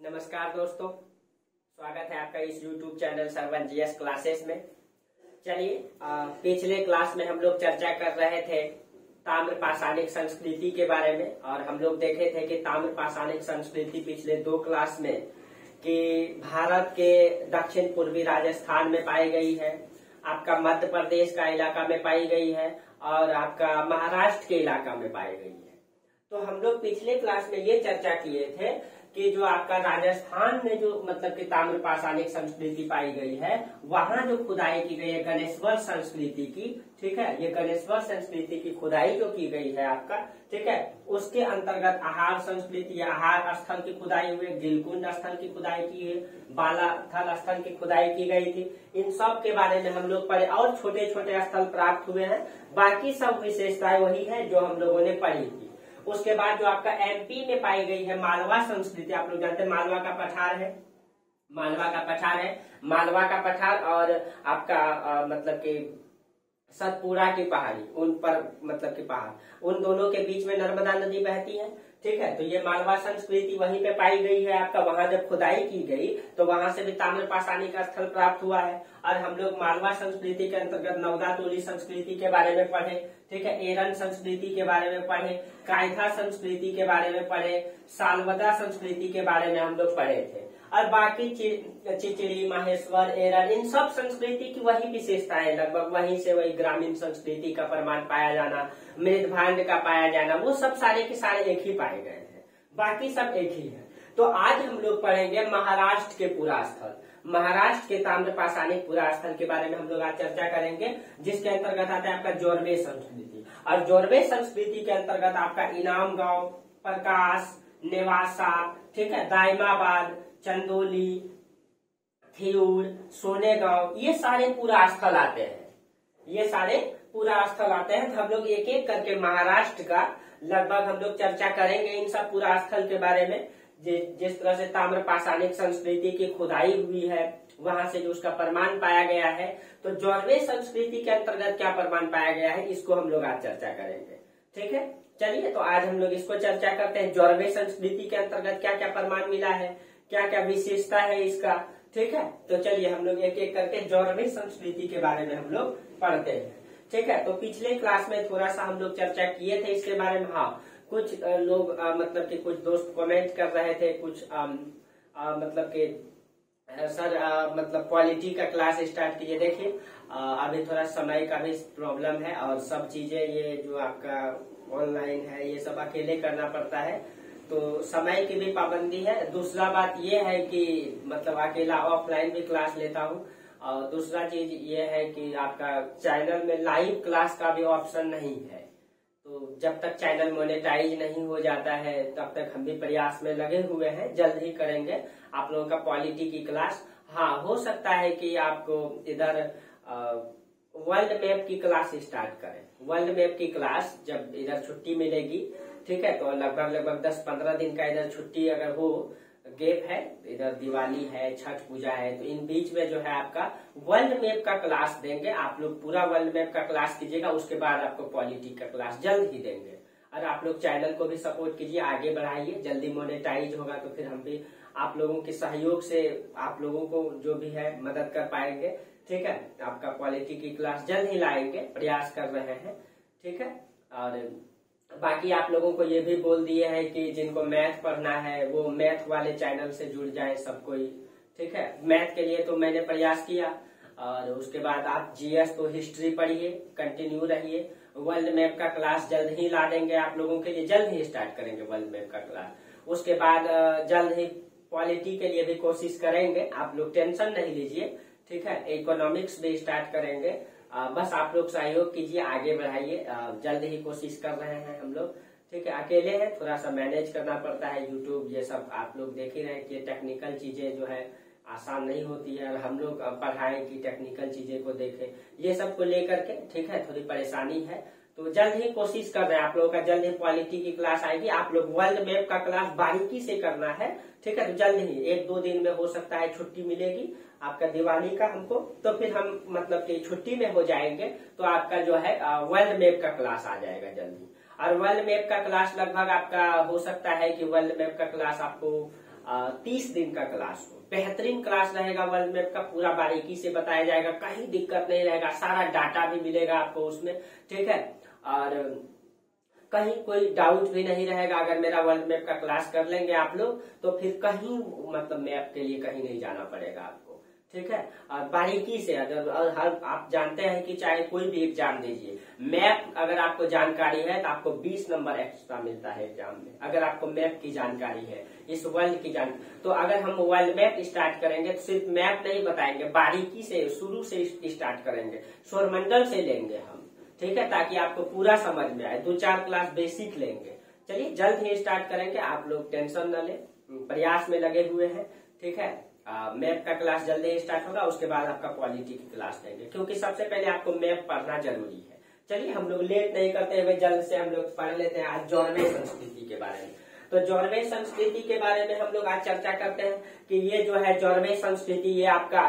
नमस्कार दोस्तों, स्वागत है आपका इस YouTube channel Sarwan GS classes में। चलिए, पिछले क्लास में हम लोग चर्चा कर रहे थे ताम्र पाषाणिक संस्कृति के बारे में, और हम लोग देखे थे कि ताम्र पाषाणिक संस्कृति पिछले 2 क्लास में कि भारत के दक्षिण पूर्वी राजस्थान में पाई गई है, आपका मध्य प्रदेश का इलाका में पाई गई है और आपका महाराष्ट्र के इलाका में पाई गई है। तो हम लोग पिछले क्लास में ये चर्चा किए थे कि जो आपका राजस्थान में जो मतलब कि ताम्र पाषाणिक संस्कृति पाई गई है, वहां जो खुदाई की गई है गणेश्वर संस्कृति की, ठीक है, ये गणेश्वर संस्कृति की खुदाई जो की गई है आपका, ठीक है, उसके अंतर्गत आहार संस्कृति या आहार स्थल की खुदाई हुई, गिलकुंड स्थल की खुदाई की है, बालाथल स्थल की खुदाई की गई थी। इन सब के बारे में हम लोग पढ़े और छोटे छोटे स्थल प्राप्त हुए हैं। बाकी सब विशेषताएं वही है जो हम लोगों ने पढ़ी थी। उसके बाद जो आपका एमपी में पाई गई है मालवा संस्कृति, आप लोग जानते हैं मालवा का पठार है, मालवा का पठार और आपका मतलब कि सतपुरा की पहाड़ी, उन पर मतलब कि पहाड़, उन दोनों के बीच में नर्मदा नदी बहती है, ठीक है। तो ये मालवा संस्कृति वहीं पे पाई गई है आपका। वहां जब खुदाई की गई तो वहां से भी ताम्र पाषाणिक का स्थल प्राप्त हुआ है। और हम लोग मालवा संस्कृति के अंतर्गत नवदातोली संस्कृति के बारे में पढ़े, ठीक है, एरन संस्कृति के बारे में पढ़े, कायथा संस्कृति के बारे में पढ़े, सालवदा संस्कृति के बारे में हम लोग पढ़े थे। और बाकी चिचिड़ी, माहेश्वर, एरन, इन सब संस्कृति की वही विशेषताएं, लगभग वहीं से वही ग्रामीण संस्कृति का प्रमाण पाया जाना, मृद भांड का पाया जाना, वो सब सारे के सारे एक ही पाए गए हैं, बाकी सब एक ही है। तो आज हम लोग पढ़ेंगे महाराष्ट्र के पुरास्थल, महाराष्ट्र के ताम्र पाषाणिक पुरास्थल के बारे में हम लोग आज चर्चा करेंगे, जिसके अंतर्गत आता है आपका जोरवे संस्कृति। और जोरवे संस्कृति के अंतर्गत आपका इनाम गांव, प्रकाश, नेवासा, ठीक है, दाइमाबाद, चंदोली, थियूर, सोनेगांव, ये सारे पुरास्थल आते हैं, ये सारे पुरास्थल आते हैं। तो हम लोग एक एक करके महाराष्ट्र का लगभग हम लोग चर्चा करेंगे इन सब पुरास्थल के बारे में। जिस तरह से ताम्र पाषाणिक संस्कृति की खुदाई हुई है, वहां से जो उसका प्रमाण पाया गया है, तो जोरवे संस्कृति के अंतर्गत क्या प्रमाण पाया गया है, इसको हम लोग आज चर्चा करेंगे, ठीक है। चलिए, तो आज हम लोग इसको चर्चा करते हैं, जोरवे संस्कृति के अंतर्गत क्या क्या प्रमाण मिला है, क्या क्या विशेषता है इसका, ठीक है। तो चलिए हम लोग एक एक करके जोरवे संस्कृति के बारे में हम लोग पढ़ते हैं, ठीक है। तो पिछले क्लास में थोड़ा सा हम लोग चर्चा किए थे इसके बारे में। हाँ, कुछ लोग मतलब कि कुछ दोस्त कमेंट कर रहे थे, कुछ मतलब कि सर मतलब क्वालिटी का क्लास स्टार्ट कीजिए। देखिए, अभी थोड़ा समय का भी प्रॉब्लम है और सब चीजें ये जो आपका ऑनलाइन है ये सब अकेले करना पड़ता है, तो समय की भी पाबंदी है। दूसरा बात ये है कि मतलब अकेला ऑफलाइन भी क्लास लेता हूँ। और दूसरा चीज ये है कि आपका चैनल में लाइव क्लास का भी ऑप्शन नहीं है, तो जब तक चैनल मोनेटाइज नहीं हो जाता है तब तक हम भी प्रयास में लगे हुए हैं, जल्द ही करेंगे आप लोगों का क्वालिटी की क्लास। हाँ, हो सकता है कि आपको इधर वर्ल्ड मैप की क्लास स्टार्ट करें। वर्ल्ड मैप की क्लास जब इधर छुट्टी मिलेगी, ठीक है, तो लगभग 10-15 दिन का इधर छुट्टी अगर हो, गैप है, इधर दिवाली है, छठ पूजा है, तो इन बीच में जो है आपका वर्ल्ड मैप का क्लास देंगे। आप लोग पूरा वर्ल्ड मैप का क्लास कीजिएगा, उसके बाद आपको पॉलिटी का क्लास जल्द ही देंगे। और आप लोग चैनल को भी सपोर्ट कीजिए, आगे बढ़ाइए, जल्दी मोनेटाइज होगा तो फिर हम भी आप लोगों के सहयोग से आप लोगों को जो भी है मदद कर पाएंगे, ठीक है। आपका क्वालिटी की क्लास जल्द ही लाएंगे, प्रयास कर रहे हैं, ठीक है। और बाकी आप लोगों को ये भी बोल दिए हैं कि जिनको मैथ पढ़ना है वो मैथ वाले चैनल से जुड़ जाए सब कोई, ठीक है। मैथ के लिए तो मैंने प्रयास किया, और उसके बाद आप जीएस तो हिस्ट्री पढ़िए, कंटिन्यू रहिए। वर्ल्ड मैप का क्लास जल्द ही ला देंगे आप लोगों के लिए, जल्द ही स्टार्ट करेंगे वर्ल्ड मैप का क्लास। उसके बाद जल्द ही पॉलिटी के लिए भी कोशिश करेंगे, आप लोग टेंशन नहीं लीजिए, ठीक है। इकोनॉमिक्स भी स्टार्ट करेंगे, बस आप लोग सहयोग कीजिए, आगे बढ़ाइए, जल्द ही कोशिश कर रहे हैं हम लोग, ठीक है। अकेले हैं, थोड़ा सा मैनेज करना पड़ता है, यूट्यूब ये सब आप लोग देख ही रहे हैं कि टेक्निकल चीजें जो है आसान नहीं होती है, और हम लोग पढ़ाएं कि टेक्निकल चीजें को देखें, ये सब को लेकर के, ठीक है, थोड़ी परेशानी है। तो जल्द ही कोशिश कर रहे हैं आप लोगों का, जल्द ही क्वालिटी की क्लास आएगी। आप लोग वर्ल्ड मैप का क्लास बारीकी से करना है, ठीक है। तो जल्द ही 1-2 दिन में हो सकता है छुट्टी मिलेगी आपका दिवाली का हमको, तो फिर हम मतलब कि छुट्टी में हो जाएंगे, तो आपका जो है वर्ल्ड मैप का क्लास आ जाएगा जल्दी। और वर्ल्ड मैप का क्लास लगभग आपका हो सकता है कि वर्ल्ड मैप का क्लास आपको 30 दिन का क्लास हो। बेहतरीन क्लास रहेगा, वर्ल्ड मैप का पूरा बारीकी से बताया जाएगा, कहीं दिक्कत नहीं रहेगा, सारा डाटा भी मिलेगा आपको उसमें, ठीक है। और कहीं कोई डाउट भी नहीं रहेगा। अगर मेरा वर्ल्ड मैप का क्लास कर लेंगे आप लोग तो फिर कहीं मतलब मैप के लिए कहीं नहीं जाना पड़ेगा आपको, ठीक है। और बारीकी से अगर हर आप जानते हैं कि चाहे कोई भी एग्जाम दीजिए, मैप अगर आपको जानकारी है तो आपको 20 नंबर एक्स्ट्रा मिलता है एग्जाम में, अगर आपको मैप की जानकारी है, इस वर्ल्ड की जानकारी। तो अगर हम वर्ल्ड मैप स्टार्ट करेंगे तो सिर्फ मैप नहीं बताएंगे, बारीकी से शुरू से स्टार्ट करेंगे, सौरमंडल से लेंगे हम, ठीक है, ताकि आपको पूरा समझ में आए। 2-4 क्लास बेसिक लेंगे। चलिए जल्द ही स्टार्ट करेंगे, आप लोग टेंशन न लें, प्रयास में लगे हुए हैं, ठीक है। मैप का क्लास जल्दी ही स्टार्ट होगा, उसके बाद आपका पॉलिटी की क्लास लेंगे, क्योंकि सबसे पहले आपको मैप पढ़ना जरूरी है। चलिए हम लोग लेट नहीं करते हुए जल्द से हम लोग पढ़ लेते हैं आज जॉर्वे संस्कृति के बारे में। तो जॉर्वे संस्कृति के बारे में हम लोग आज चर्चा करते हैं कि ये जो है जॉर्वे संस्कृति, ये आपका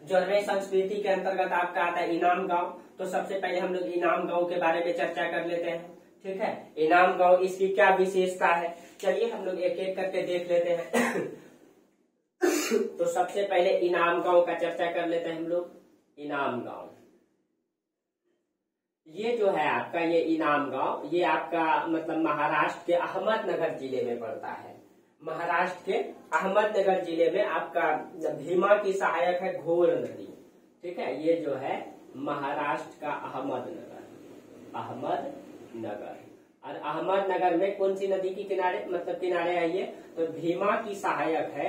जॉर्वे संस्कृति के अंतर्गत आपका आता है इनाम गांव। तो सबसे पहले हम लोग इनाम गांव के बारे में चर्चा कर लेते हैं, ठीक है। इनाम गांव, इसकी क्या विशेषता है, चलिए हम लोग एक एक करके देख लेते हैं। तो सबसे पहले इनाम गांव का चर्चा कर लेते हैं हम लोग। इनाम गांव, ये जो है आपका ये इनाम गांव, ये आपका मतलब महाराष्ट्र के अहमदनगर जिले में पड़ता है। महाराष्ट्र के अहमदनगर जिले में आपका भीमा की सहायक है घोर नदी, ठीक है। ये जो है महाराष्ट्र का अहमदनगर, और अहमदनगर में कौन सी नदी की किनारे मतलब किनारे है ये, तो भीमा की सहायक है,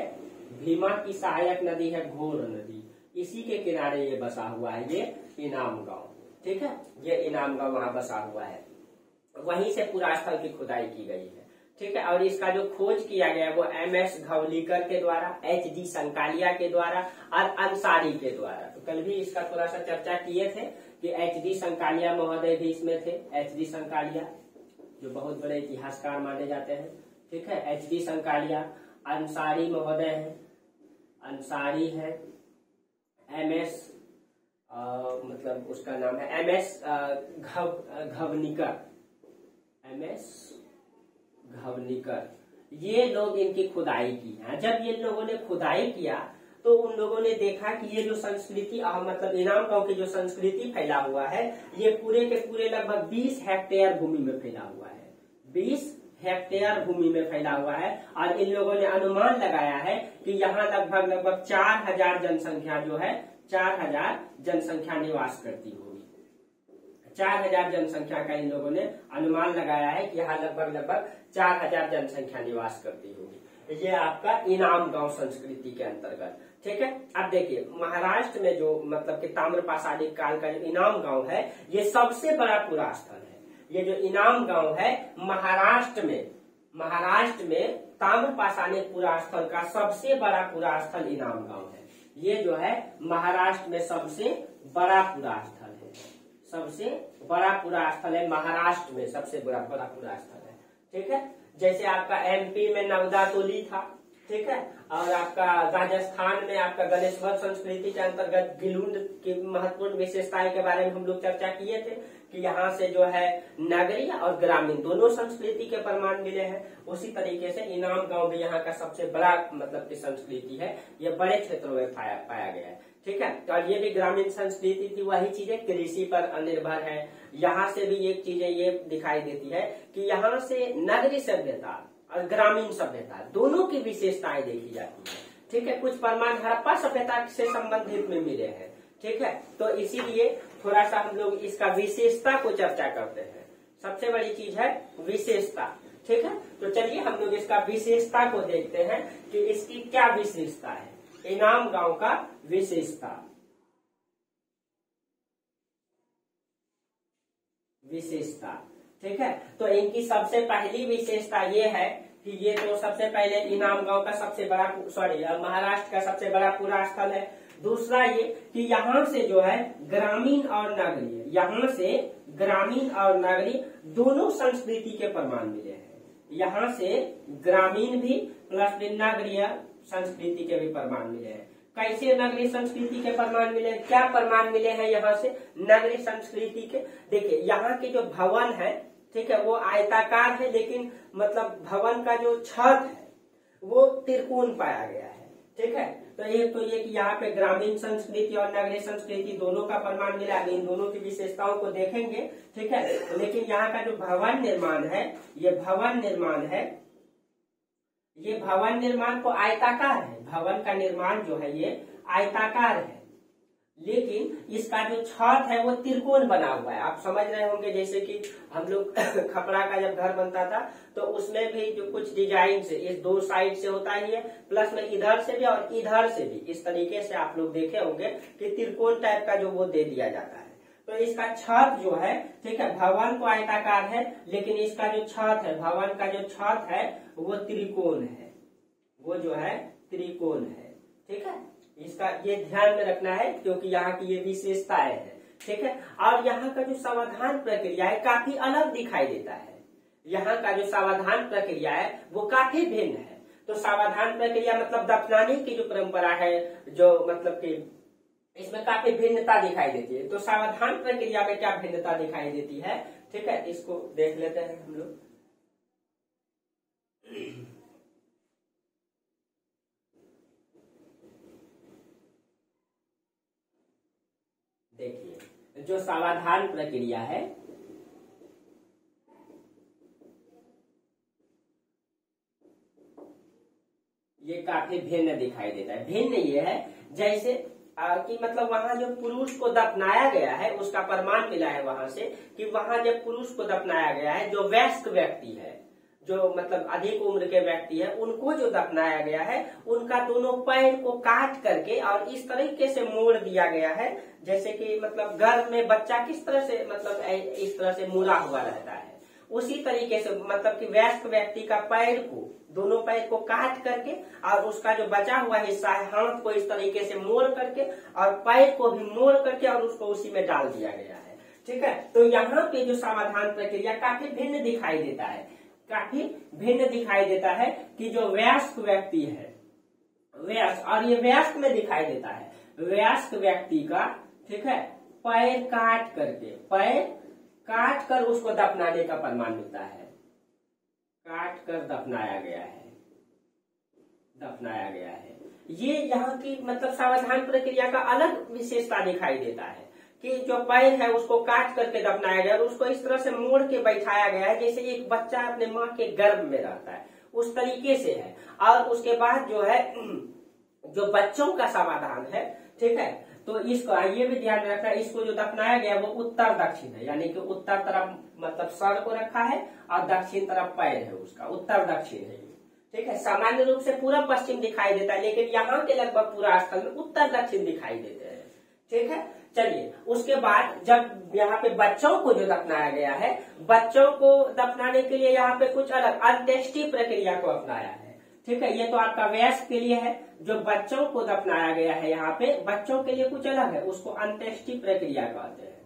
भीमा की सहायक नदी है घोर नदी, इसी के किनारे ये बसा हुआ है ये इनाम गांव, ठीक है। ये इनाम गांव वहां बसा हुआ है, वहीं से पूरा स्थल की खुदाई की गई है, ठीक है। और इसका जो खोज किया गया वो MS घवलीकर के द्वारा, HD संकालिया के द्वारा और अंसारी के द्वारा। तो कल भी इसका थोड़ा सा चर्चा किए थे कि HD संकालिया महोदय भी इसमें थे। HD संकालिया जो बहुत बड़े इतिहासकार माने जाते हैं, ठीक है। HD संकालिया, अंसारी महोदय है, अंसारी है, MS मतलब उसका नाम है MS घवनीकर, MS घवनीकर, ये लोग इनकी खुदाई की है। जब ये लोगों ने खुदाई किया तो उन लोगों ने देखा कि ये जो संस्कृति मतलब इनाम गांव की जो संस्कृति फैला हुआ है, ये पूरे के पूरे लगभग 20 हेक्टेयर भूमि में फैला हुआ है, 20 हेक्टेयर भूमि में फैला हुआ है। और इन लोगों ने अनुमान लगाया है कि यहाँ लगभग 4000 जनसंख्या जो है, 4000 जनसंख्या निवास करती होगी। 4000 जनसंख्या का इन लोगों ने अनुमान लगाया है कि यहाँ लगभग 4000 जनसंख्या निवास करती होगी। ये आपका इनाम गांव संस्कृति के अंतर्गत, ठीक है। अब देखिए महाराष्ट्र में जो मतलब कि ताम्रपाषाणिक काल का जो इनाम गांव है, ये सबसे बड़ा पुरा स्थल है। ये जो इनाम गांव है महाराष्ट्र में ताम्रपाषाणिक पुरा स्थल का सबसे बड़ा पुरा स्थल इनाम गांव है। ये जो है महाराष्ट्र में सबसे बड़ा पुरा स्थल है, सबसे बड़ा पुरा स्थल है महाराष्ट्र में, सबसे बड़ा पुरा स्थल है, ठीक है। जैसे आपका MP में नवदातोली था, ठीक है। और आपका राजस्थान में आपका गणेश्वर संस्कृति के अंतर्गत गिलुंड की महत्वपूर्ण विशेषताएं के बारे में हम लोग चर्चा किए थे कि यहाँ से जो है नगरीय और ग्रामीण दोनों संस्कृति के प्रमाण मिले हैं। उसी तरीके से इनाम गांव भी यहाँ का सबसे बड़ा मतलब की संस्कृति है, ये बड़े क्षेत्रों में पाया गया है, ठीक है। और ये भी ग्रामीण संस्कृति थी, वही चीजें कृषि पर निर्भर है। यहाँ से भी एक चीजें ये दिखाई देती है कि यहाँ से नगरीय सभ्यता और ग्रामीण सभ्यता दोनों की विशेषताएं देखी जाती है, ठीक है। कुछ प्रमाण हड़प्पा सभ्यता से संबंधित में मिले हैं, ठीक है। तो इसीलिए थोड़ा सा हम लोग इसका विशेषता को चर्चा करते हैं। सबसे बड़ी चीज है विशेषता, ठीक है। तो चलिए हम लोग इसका विशेषता को देखते हैं कि इसकी क्या विशेषता है, इनाम गांव का विशेषता। ठीक है। तो इनकी सबसे पहली विशेषता ये है कि ये तो सबसे पहले इनाम गांव का सबसे बड़ा महाराष्ट्र का सबसे बड़ा पुरा स्थल है। दूसरा ये कि यहाँ से जो है ग्रामीण और नगरीय, यहाँ से ग्रामीण और नगरीय दोनों संस्कृति के प्रमाण मिले हैं। यहाँ से ग्रामीण भी प्लस नगरीय संस्कृति के भी प्रमाण मिले हैं। कैसे नगरीय संस्कृति के प्रमाण मिले, क्या प्रमाण मिले हैं यहाँ से नगरीय संस्कृति के? देखिए यहाँ के जो भवन है, ठीक है, वो आयताकार है, लेकिन मतलब भवन का जो छत है वो त्रिकोण पाया गया है। ठीक है, तो एक तो ये कि यहाँ पे ग्रामीण संस्कृति और नगरीय संस्कृति दोनों का प्रमाण मिला, इन दोनों की विशेषताओं को देखेंगे। ठीक है, लेकिन यहाँ का जो भवन निर्माण है, ये भवन निर्माण है, ये भवन निर्माण को आयताकार है, भवन का निर्माण जो है ये आयताकार है, लेकिन इसका जो छत है वो त्रिकोण बना हुआ है। आप समझ रहे होंगे, जैसे कि हम लोग खपड़ा का जब घर बनता था तो उसमें भी जो कुछ डिजाइन से इस दो साइड से होता ही है, प्लस में इधर से भी और इधर से भी, इस तरीके से आप लोग देखे होंगे कि त्रिकोण टाइप का जो वो दे दिया जाता है। तो इसका छत जो है, ठीक है, भवन तो आयताकार है, लेकिन इसका जो छत है, भवन का जो छत है वो त्रिकोण है, वो जो है त्रिकोण है। ठीक है, इसका ये ध्यान में रखना है क्योंकि यहाँ की ये विशेषताएं है। ठीक है, और यहाँ का जो समाधान प्रक्रिया है काफी अलग दिखाई देता है। यहाँ का जो समाधान प्रक्रिया है वो काफी भिन्न है। तो समाधान प्रक्रिया मतलब दफनाने की जो परंपरा है, जो मतलब कि इसमें काफी भिन्नता दिखाई देती है। तो समाधान प्रक्रिया में क्या भिन्नता दिखाई देती है, ठीक है, इसको देख लेते हैं हम लोग। देखिए, जो समाधान प्रक्रिया है ये काफी भिन्न दिखाई देता है। भिन्न ये है जैसे कि मतलब वहां जो पुरुष को दफनाया गया है उसका प्रमाण मिला है वहां से कि वहां जब पुरुष को दफनाया गया है, जो वयस्क व्यक्ति है, जो मतलब अधिक उम्र के व्यक्ति है, उनको जो दफनाया गया है उनका दोनों पैर को काट करके और इस तरीके से मोड़ दिया गया है जैसे कि मतलब गर्भ में बच्चा किस तरह से मतलब इस तरह से मुड़ा हुआ रहता है, उसी तरीके से मतलब कि वयस्क व्यक्ति का पैर को, दोनों पैर को काट करके और उसका जो बचा हुआ हिस्सा है हाथ को इस तरीके से मोड़ करके और पैर को भी मोड़ करके और उसको उसी में डाल दिया गया है। ठीक है, तो यहाँ पे जो समाधान प्रक्रिया काफी भिन्न दिखाई देता है, काफी भिन्न दिखाई देता है कि जो वयस्क व्यक्ति है, वयस्क, और ये वयस्क में दिखाई देता है, वयस्क व्यक्ति का, ठीक है, पैर काट करके, पैर काट कर उसको दफनाने का प्रमाण मिलता है, काट कर दफनाया गया है, दफनाया गया है। ये यहाँ की मतलब समाधान प्रक्रिया का अलग विशेषता दिखाई देता है कि जो पैर है उसको काट करके दफनाया गया और उसको इस तरह से मोड़ के बैठाया गया है जैसे एक बच्चा अपने माँ के गर्भ में रहता है, उस तरीके से है। और उसके बाद जो है जो बच्चों का समाधान है, ठीक है, तो इसको ये भी ध्यान रखना, इसको जो दफनाया गया वो उत्तर दक्षिण है, यानी कि उत्तर तरफ मतलब सर को रखा है और दक्षिण तरफ पैर है उसका, उत्तर दक्षिण है। ठीक है, सामान्य रूप से पूरा पश्चिम दिखाई देता है, लेकिन यहाँ के लगभग पूरा स्थल में उत्तर दक्षिण दिखाई देते हैं। ठीक है, चलिए उसके बाद जब यहाँ पे बच्चों को जो दफनाया गया है, बच्चों को दफनाने के लिए यहाँ पे कुछ अलग अंत्येष्टि प्रक्रिया को अपनाया है। ठीक है, ये तो आपका वयस्क के लिए है, जो बच्चों को दफनाया गया है यहाँ पे बच्चों के लिए कुछ अलग है, उसको अंत्येष्टि प्रक्रिया कहते हैं,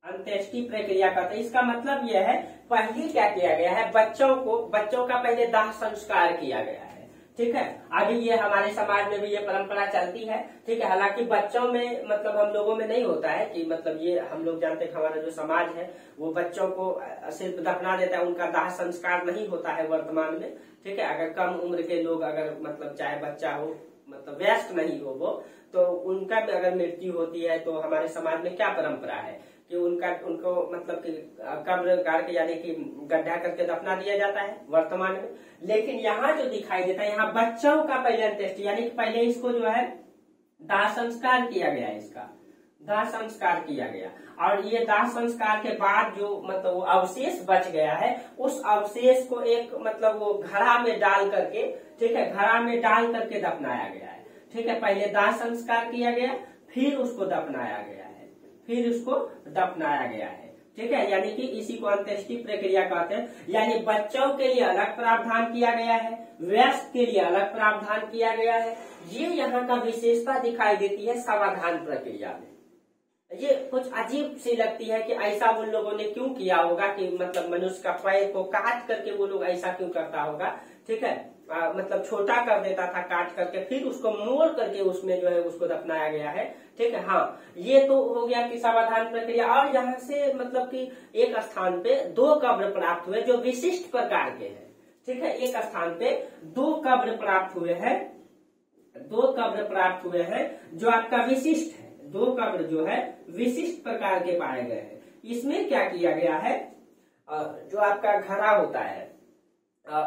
अंत्येष्टि प्रक्रिया कहते हैं। इसका मतलब यह है पहले क्या किया गया है, बच्चों का पहले दाह संस्कार किया गया है। ठीक है, अभी ये हमारे समाज में भी ये परंपरा चलती है। ठीक है, हालांकि बच्चों में मतलब हम लोगों में नहीं होता है कि मतलब ये हम लोग जानते हैं हमारा जो समाज है वो बच्चों को सिर्फ दफना देता है, उनका दाह संस्कार नहीं होता है वर्तमान में। ठीक है, अगर कम उम्र के लोग अगर मतलब चाहे बच्चा हो मतलब वयस्क नहीं हो वो, तो उनका भी अगर मृत्यु होती है तो हमारे समाज में क्या परंपरा है कि उनको मतलब कि कब्र गाड़ के यानी कि गड्ढा करके दफना दिया जाता है वर्तमान में। लेकिन यहाँ जो दिखाई देता है, यहाँ बच्चों का पहले अंत्येष्टि यानी कि पहले इसको जो है दाह संस्कार किया गया, इसका दाह संस्कार किया गया, और ये दाह संस्कार के बाद जो मतलब वो अवशेष बच गया है उस अवशेष को एक मतलब वो घड़ा में डाल करके, ठीक है, घड़ा में डाल करके दफनाया गया है। ठीक है, पहले दाह संस्कार किया गया, फिर उसको दफनाया गया है, फिर उसको दफनाया गया है। ठीक है, यानी कि इसी को अंत्येष्टि प्रक्रिया कहते हैं। यानी बच्चों के लिए अलग प्रावधान किया गया है, वयस्क के लिए अलग प्रावधान किया गया है। ये यहाँ का विशेषता दिखाई देती है समाधान प्रक्रिया में। ये कुछ अजीब सी लगती है कि ऐसा उन लोगों ने क्यों किया होगा कि मतलब मनुष्य का पैर को काट करके वो लोग ऐसा क्यों करता होगा। ठीक है, मतलब छोटा कर देता था काट करके, फिर उसको मोड़ करके उसमें जो है उसको दफनाया गया है। ठीक है, हाँ, ये तो हो गया कि समाधान प्रक्रिया। और यहाँ से मतलब कि एक स्थान पे 2 कब्र प्राप्त हुए जो विशिष्ट प्रकार के हैं। ठीक है, एक स्थान पे 2 कब्र प्राप्त हुए हैं, 2 कब्र प्राप्त हुए हैं जो आपका विशिष्ट है, 2 कब्र जो है विशिष्ट प्रकार के पाए गए हैं। इसमें क्या किया गया है, जो आपका घड़ा होता है,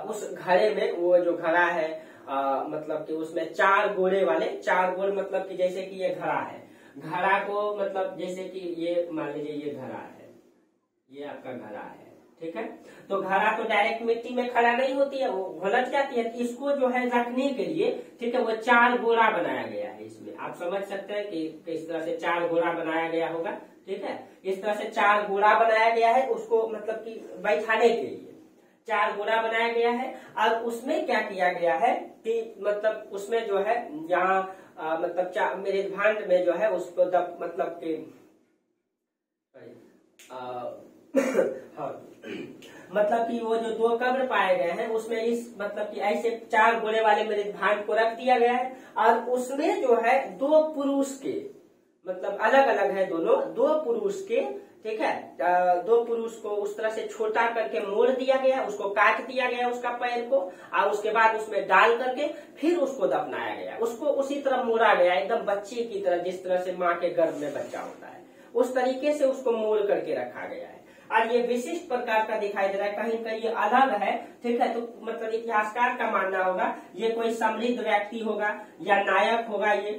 उस घड़े में वो जो घड़ा है मतलब कि उसमें 4 गोले वाले, 4 गोल मतलब कि जैसे कि ये घड़ा है, घड़ा को मतलब जैसे कि ये मान लीजिए ये घड़ा है, ये आपका घड़ा है, ठीक है। तो घड़ा तो डायरेक्ट मिट्टी में खड़ा नहीं होती है, वो घुलट जाती है। इसको जो है रखने के लिए, ठीक है, वो 4 गोला बनाया गया है। इसमें आप समझ सकते हैं कि किस तरह से 4 गोला बनाया गया होगा, ठीक है। इस तरह से 4 गोला बनाया गया है, उसको मतलब कि बैठाने के लिए 4 गोला बनाया गया है। और उसमें क्या किया गया है कि मतलब उसमें जो है यहाँ मतलब मेरे भांड में जो है उसको मतलब कि हाँ मतलब कि वो जो 2 कब्र पाए गए हैं उसमें इस मतलब कि ऐसे 4 गोले वाले मेरे भांड को रख दिया गया है। और उसमें जो है 2 पुरुष के मतलब अलग अलग है दोनों, 2 पुरुष के, ठीक है, 2 पुरुष को उस तरह से छोटा करके मोड़ दिया गया, उसको काट दिया गया उसका पैर को, और उसके बाद उसमें डाल करके फिर उसको दफनाया गया। उसको उसी तरह मोड़ा गया, एकदम बच्चे की तरह, जिस तरह से माँ के गर्भ में बच्चा होता है उस तरीके से उसको मोड़ करके रखा गया है। और ये विशिष्ट प्रकार का दिखाई दे रहा है, कहीं कहीं ये अलग है, ठीक है। तो मतलब इतिहासकार का मानना होगा ये कोई समृद्ध व्यक्ति होगा या नायक होगा ये,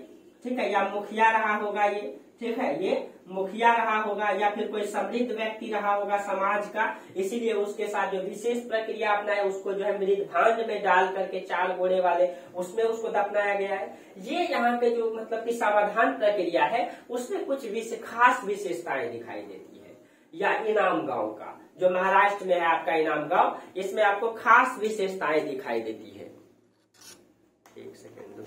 ठीक है, या मुखिया रहा होगा ये, ठीक है, ये मुखिया रहा होगा या फिर कोई समृद्ध व्यक्ति रहा होगा समाज का। इसीलिए उसके साथ जो विशेष प्रक्रिया अपनाया उसको जो है मृत भांड में डाल करके 4 गोले वाले उसमें उसको दफनाया गया है। ये यहाँ पे जो मतलब की सावधान प्रक्रिया है उसमें कुछ खास विशेषताएं दिखाई देती है। या इनाम गांव का जो महाराष्ट्र में है आपका इनाम गांव, इसमें आपको खास विशेषताएं दिखाई देती है। एक सेकेंड,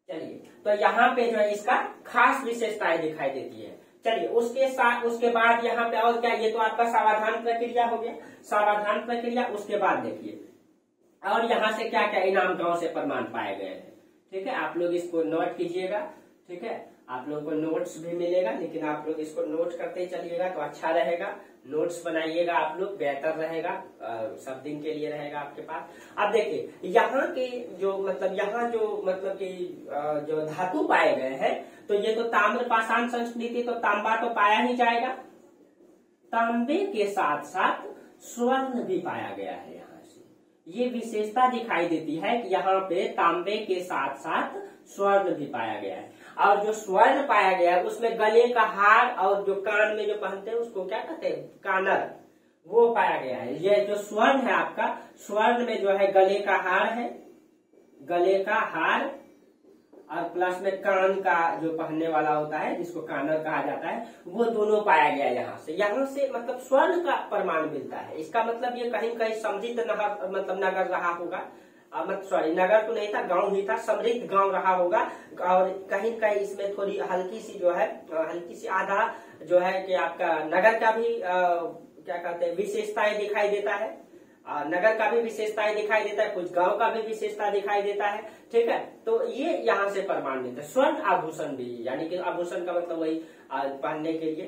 चलिए, तो यहाँ पे जो है इसका खास विशेषताएं दिखाई देती है। चलिए उसके बाद यहाँ पे और क्या, ये तो आपका सावधान प्रक्रिया हो गया, सावधान प्रक्रिया। उसके बाद देखिए और यहाँ से क्या क्या इनाम गांव से प्रमाण पाए गए हैं, ठीक है। आप लोग इसको नोट कीजिएगा, ठीक है, आप लोगों को नोट्स भी मिलेगा, लेकिन आप लोग इसको नोट करते चलिएगा तो अच्छा रहेगा। नोट्स बनाइएगा आप लोग, बेहतर रहेगा, सब दिन के लिए रहेगा आपके पास। अब देखिए यहाँ के जो मतलब यहाँ जो मतलब कि जो धातु पाए गए हैं, तो ये तो ताम्र पाषाण संस्कृति, तो तांबा तो पाया ही जाएगा, तांबे के साथ साथ स्वर्ण भी पाया गया है। यहाँ से ये विशेषता दिखाई देती है कि यहाँ पे तांबे के साथ साथ स्वर्ण भी पाया गया है। और जो स्वर्ण पाया गया है उसमें गले का हार और जो कान में जो पहनते हैं उसको क्या कहते हैं, कानर, वो पाया गया है। ये जो स्वर्ण है आपका, स्वर्ण में जो है गले का हार है, गले का हार, और प्लस में कान का जो पहनने वाला होता है जिसको कानर कहा जाता है, वो दोनों पाया गया। यहाँ से मतलब स्वर्ण का प्रमाण मिलता है। इसका मतलब ये कहीं कहीं समृद्ध नगर रहा होगा, सॉरी नगर तो नहीं था, गांव ही था, समृद्ध गांव रहा होगा। और कहीं कहीं इसमें थोड़ी हल्की सी जो है, हल्की सी आधा जो है कि आपका नगर का भी क्या कहते हैं विशेषताएं दिखाई देता है, नगर का भी विशेषताएं दिखाई देता है, कुछ गांव का भी विशेषता दिखाई देता है, ठीक है। तो ये यहाँ से प्रमाण मिलता है। स्वर्ण आभूषण भी, यानी कि आभूषण का मतलब वही पहनने के लिए,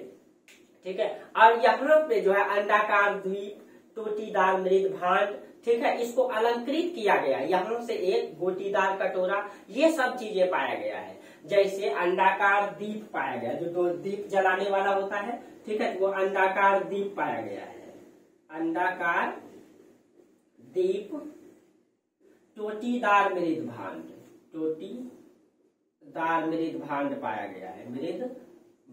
ठीक है। और यहाँ पे जो है अंडाकार द्वीप, टोटीदार मृद भांड, ठीक है, इसको अलंकृत किया गया। यहाँ से एक गोटीदार कटोरा, ये सब चीजें पाया गया है। जैसे अंडाकार दीप पाया गया, जो दीप जलाने वाला होता है, ठीक है, वो अंडाकार दीप पाया गया है, अंडाकार दीप। टोटीदार मृद भांड, टोटीदार मृद भांड पाया गया है, मृद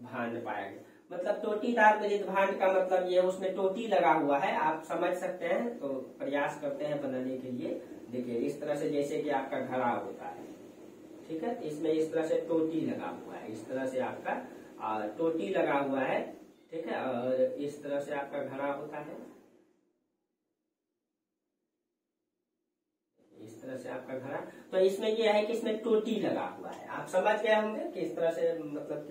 भांड पाया गया। मतलब टोटीदार मृद भांड का मतलब ये उसमें टोटी लगा हुआ है, आप समझ सकते हैं। तो प्रयास करते हैं बनाने के लिए। देखिए इस तरह से जैसे कि आपका घड़ा होता है, ठीक है, इसमें इस तरह से टोटी लगा हुआ है, इस तरह से आपका टोटी लगा हुआ है, ठीक है। और इस तरह से आपका घड़ा होता है, इस तरह से आपका घड़ा। तो इसमें यह है कि इसमें टोटी लगा हुआ है। आप समझ गए होंगे कि इस तरह से मतलब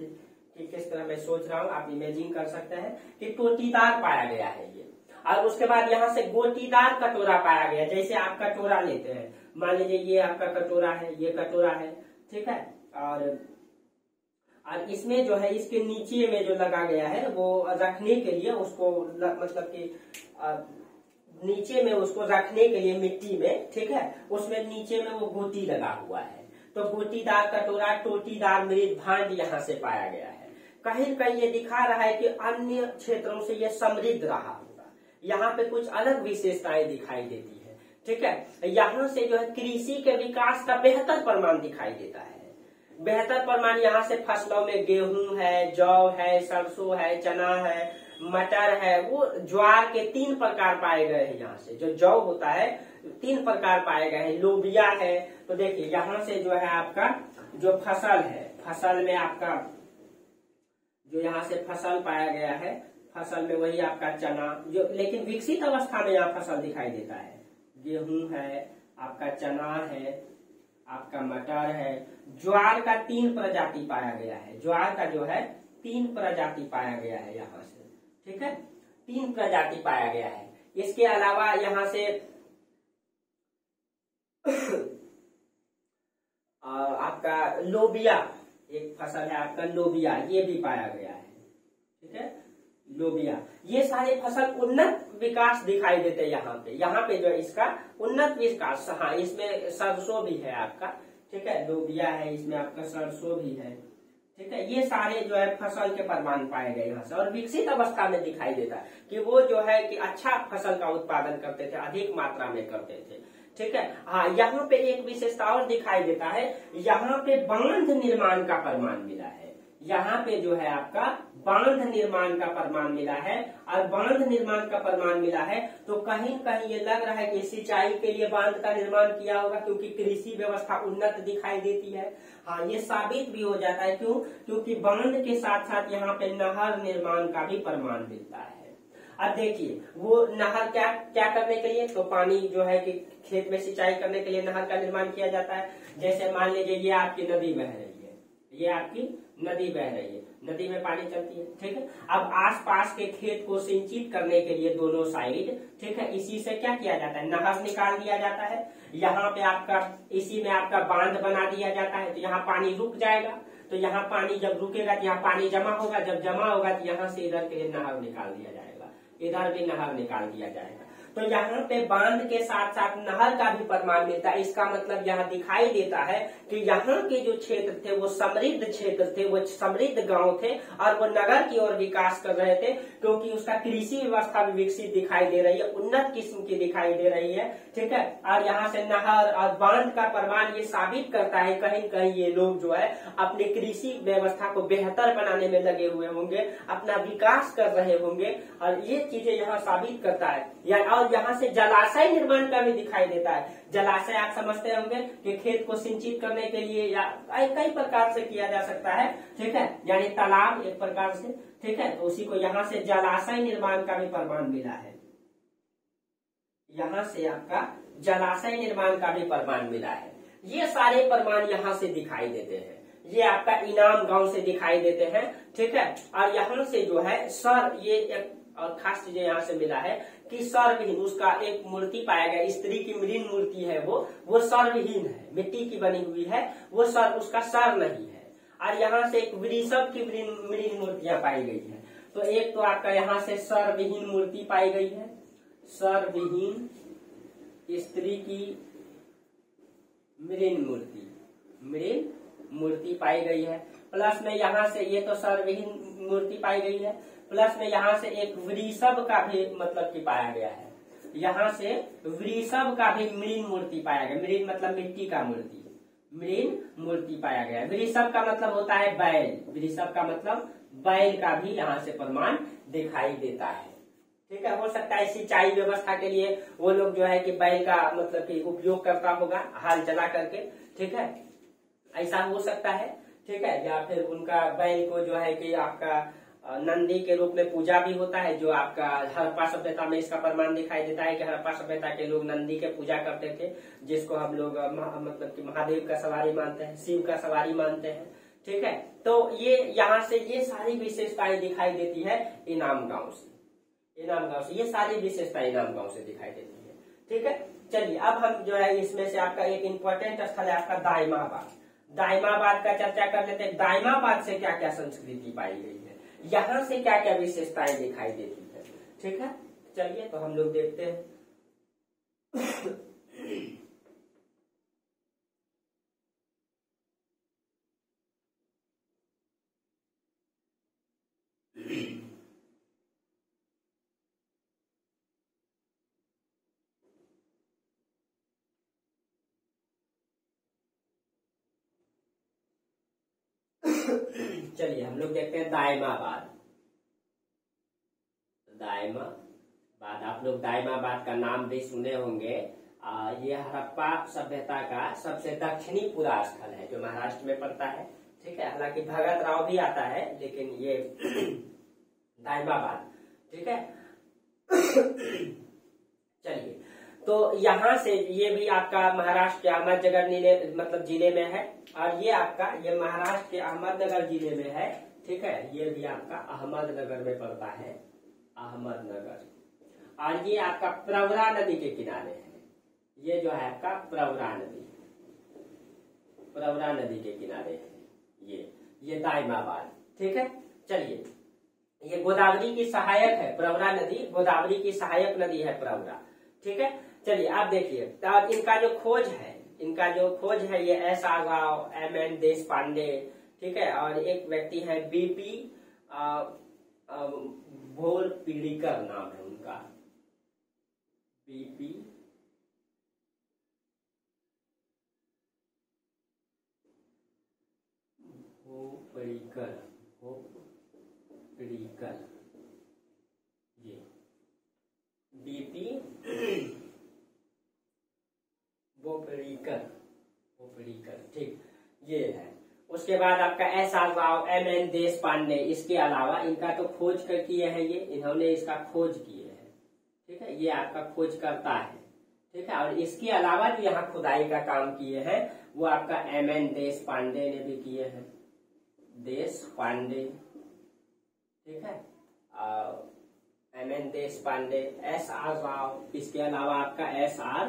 कि किस तरह मैं सोच रहा हूँ, आप इमेजिन कर सकते हैं कि टोटीदार पाया गया है ये। और उसके बाद यहाँ से गोटीदार कटोरा पाया गया। जैसे आप कटोरा लेते हैं, मान लीजिए ये आपका कटोरा है, ये कटोरा है, ठीक है, और इसमें जो है इसके नीचे में जो लगा गया है वो रखने के लिए उसको मतलब कि नीचे में उसको रखने के लिए मिट्टी में, ठीक है, उसमें नीचे में वो गोटी लगा हुआ है। तो गोटीदार कटोरा, टोटीदार मृद भांड यहाँ से पाया गया है। कहीं कहीं ये दिखा रहा है कि अन्य क्षेत्रों से ये समृद्ध रहा होगा। यहाँ पे कुछ अलग विशेषताएं दिखाई देती है, ठीक है। यहाँ से जो है कृषि के विकास का बेहतर प्रमाण दिखाई देता है। बेहतर प्रमाण यहाँ से फसलों में गेहूं है, जौ है, सरसों है, चना है, मटर है, वो ज्वार के 3 प्रकार पाए गए हैं। यहाँ से जो जौ होता है 3 प्रकार पाए गए हैं, लोबिया है। तो देखिए यहाँ से जो है आपका जो फसल है, फसल में आपका जो यहाँ से फसल पाया गया है, फसल में वही आपका चना, जो लेकिन विकसित अवस्था में यहाँ फसल दिखाई देता है। गेहूं है, आपका चना है, आपका मटर है। ज्वार का 3 प्रजाति पाया गया है। ज्वार का जो है 3 प्रजाति पाया गया है यहाँ से, ठीक है, 3 प्रजाति पाया गया है। इसके अलावा यहाँ से आपका लोबिया, एक फसल है आपका लोबिया, ये भी पाया गया है, ठीक है, लोबिया। ये सारे फसल उन्नत विकास दिखाई देते हैं यहाँ पे जो इसका उन्नत विकास। हाँ, इसमें सरसों भी है आपका, ठीक है, लोबिया है, इसमें आपका सरसों भी है, ठीक है। ये सारे जो है फसल के प्रमाण पाए गए यहाँ से। और विकसित अवस्था में दिखाई देता है कि वो जो है कि अच्छा फसल का उत्पादन करते थे, अधिक मात्रा में करते थे, ठीक है। हाँ, यहाँ पे एक विशेषता और दिखाई देता है, यहाँ पे बांध निर्माण का प्रमाण मिला है। यहाँ पे जो है आपका बांध निर्माण का प्रमाण मिला है। और बांध निर्माण का प्रमाण मिला है तो कहीं कहीं ये लग रहा है कि सिंचाई के लिए बांध का निर्माण किया होगा, क्योंकि कृषि व्यवस्था उन्नत दिखाई देती है। हाँ, ये साबित भी हो जाता है, क्यों? क्योंकि बांध के साथ साथ यहाँ पे नहर निर्माण का भी प्रमाण मिलता है। अब देखिए वो नहर क्या करने के लिए, तो पानी जो है कि खेत में सिंचाई करने के लिए नहर का निर्माण किया जाता है। जैसे मान लीजिए ये आपकी नदी बह रही है, ये आपकी नदी बह रही है, नदी में पानी चलती है, ठीक है। अब आसपास के खेत को सिंचित करने के लिए दोनों साइड, ठीक है, इसी से क्या किया जाता है, नहर निकाल दिया जाता है। यहाँ पे आपका इसी में आपका बांध बना दिया जाता है, तो यहाँ पानी रुक जाएगा। तो यहाँ पानी जब रुकेगा तो यहाँ पानी जमा होगा, जब जमा होगा तो यहाँ से इधर के लिए नहर निकाल दिया जाएगा, इधर भी नहर निकाल दिया जाएगा। तो यहाँ पे बांध के साथ साथ नहर का भी प्रमाण मिलता है। इसका मतलब यहाँ दिखाई देता है कि यहाँ के जो क्षेत्र थे वो समृद्ध क्षेत्र थे, वो समृद्ध गांव थे और वो नगर की ओर विकास कर रहे थे, क्योंकि उसका कृषि व्यवस्था भी विकसित दिखाई दे रही है, उन्नत किस्म की दिखाई दे रही है, ठीक है। और यहाँ से नहर और बांध का प्रमाण ये साबित करता है कहीं कहीं ये लोग जो है अपने कृषि व्यवस्था को बेहतर बनाने में लगे हुए होंगे, अपना विकास कर रहे होंगे, और ये चीजें यहाँ साबित करता है। और यहाँ से जलाशय निर्माण का भी दिखाई देता है। जलाशय आप समझते होंगे कि खेत को सिंचित करने के लिए या कई प्रकार से किया जा सकता है, ठीक है, यानी तालाब एक प्रकार से, ठीक है। तो उसी को यहाँ से जलाशय निर्माण का भी प्रमाण मिला है। यहाँ से आपका जलाशय निर्माण का भी प्रमाण मिला है। ये सारे प्रमाण यहाँ से दिखाई देते हैं। ये आपका इनाम गांव से दिखाई देते हैं, ठीक है। और यहाँ से जो है सर, ये एक और खास चीजें यहाँ से मिला है कि सर्वहीन, उसका एक मूर्ति पाया गया, स्त्री की मृण मूर्ति है, वो सर्वहीन है, मिट्टी की बनी हुई है, वो सर, उसका सर नहीं है। और यहाँ से एक वृषभ की मृण मूर्तियां पाई गई है। तो एक तो आपका यहाँ से सर्वहीन मूर्ति पाई गई है, सर्वहीन स्त्री की मृण मूर्ति पाई गई है। प्लस में यहाँ से ये तो सर्वहीन मूर्ति पाई गई है, प्लस में यहाँ से एक वृषभ का भी मतलब कि पाया गया है। यहाँ से वृषभ का भी मृण मूर्ति पाया गया। मृण मतलब मिट्टी का मूर्ति, मृण मूर्ति पाया गया। वृषभ का मतलब होता है बैल, वृषभ का मतलब बैल का भी यहाँ से प्रमाण दिखाई देता है, ठीक है। हो सकता है सिंचाई व्यवस्था के लिए वो लोग जो है कि बैल का मतलब कि उपयोग करता होगा, हल चला करके, ठीक है, ऐसा हो सकता है, ठीक है। या फिर उनका बैल को जो है कि आपका नंदी के रूप में पूजा भी होता है, जो आपका हड़प्पा सभ्यता में इसका प्रमाण दिखाई देता है कि हड़प्पा सभ्यता के लोग नंदी के पूजा करते थे, जिसको हम लोग मतलब कि महादेव का सवारी मानते हैं, शिव का सवारी मानते हैं, ठीक है। तो ये यहाँ से ये सारी विशेषताएं दिखाई देती है इनाम गांव से, ये सारी विशेषताएं इनाम गांव से दिखाई देती है, ठीक है। चलिए अब हम जो है इसमें से आपका एक इम्पोर्टेंट स्थल है आपका दाइमाबाद। दाइमाबाद का चर्चा कर लेते हैं। दाइमाबाद से क्या क्या संस्कृति पाई गई है, यहाँ से क्या क्या विशेषताएं दिखाई देती है, ठीक है। चलिए तो हम लोग देखते हैं चलिए हम लोग देखते हैं दायमाबाद। दायमाबाद, आप लोग दायमाबाद का नाम भी सुने होंगे। ये हड़प्पा सभ्यता का सबसे दक्षिणी पुरा स्थल है जो महाराष्ट्र में पड़ता है। ठीक है, हालांकि भगत राव भी आता है, लेकिन ये दायमाबाद। ठीक है, चलिए तो यहाँ से ये भी आपका महाराष्ट्र के अहमदनगर मतलब जिले में है, और ये आपका ये महाराष्ट्र के अहमदनगर जिले में है। ठीक है, ये भी आपका अहमदनगर में पड़ता है, अहमदनगर। और ये आपका प्रवरा नदी के किनारे है। ये जो है आपका प्रवरा नदी के किनारे है ये दायमाबाद। ठीक है, चलिए ये गोदावरी की सहायक है। प्रवरा नदी गोदावरी की सहायक नदी है प्रवरा। ठीक है, चलिए आप देखिए इनका जो खोज है ये S.R. राव, M.N. देशपांडे। ठीक है, और एक व्यक्ति है B.P. भोरपीड़ीकर नाम है उनका, B.P. भोपड़ीकर, ये B.P. भोपड़ीकर। ठीक, ये है। उसके बाद आपका S.R. राव, M.N. देशपांडे। इसके अलावा इनका तो खोज कर किए हैं, ये इन्होंने इसका खोज किए हैं। ठीक है, ये आपका खोज करता है। ठीक है, और इसके अलावा जो यहाँ खुदाई का काम किए हैं वो आपका M.N. देशपांडे ने भी किए हैं, देशपांडे। ठीक है, M.N. देशपांडे, S.R. राव, इसके अलावा आपका S.R.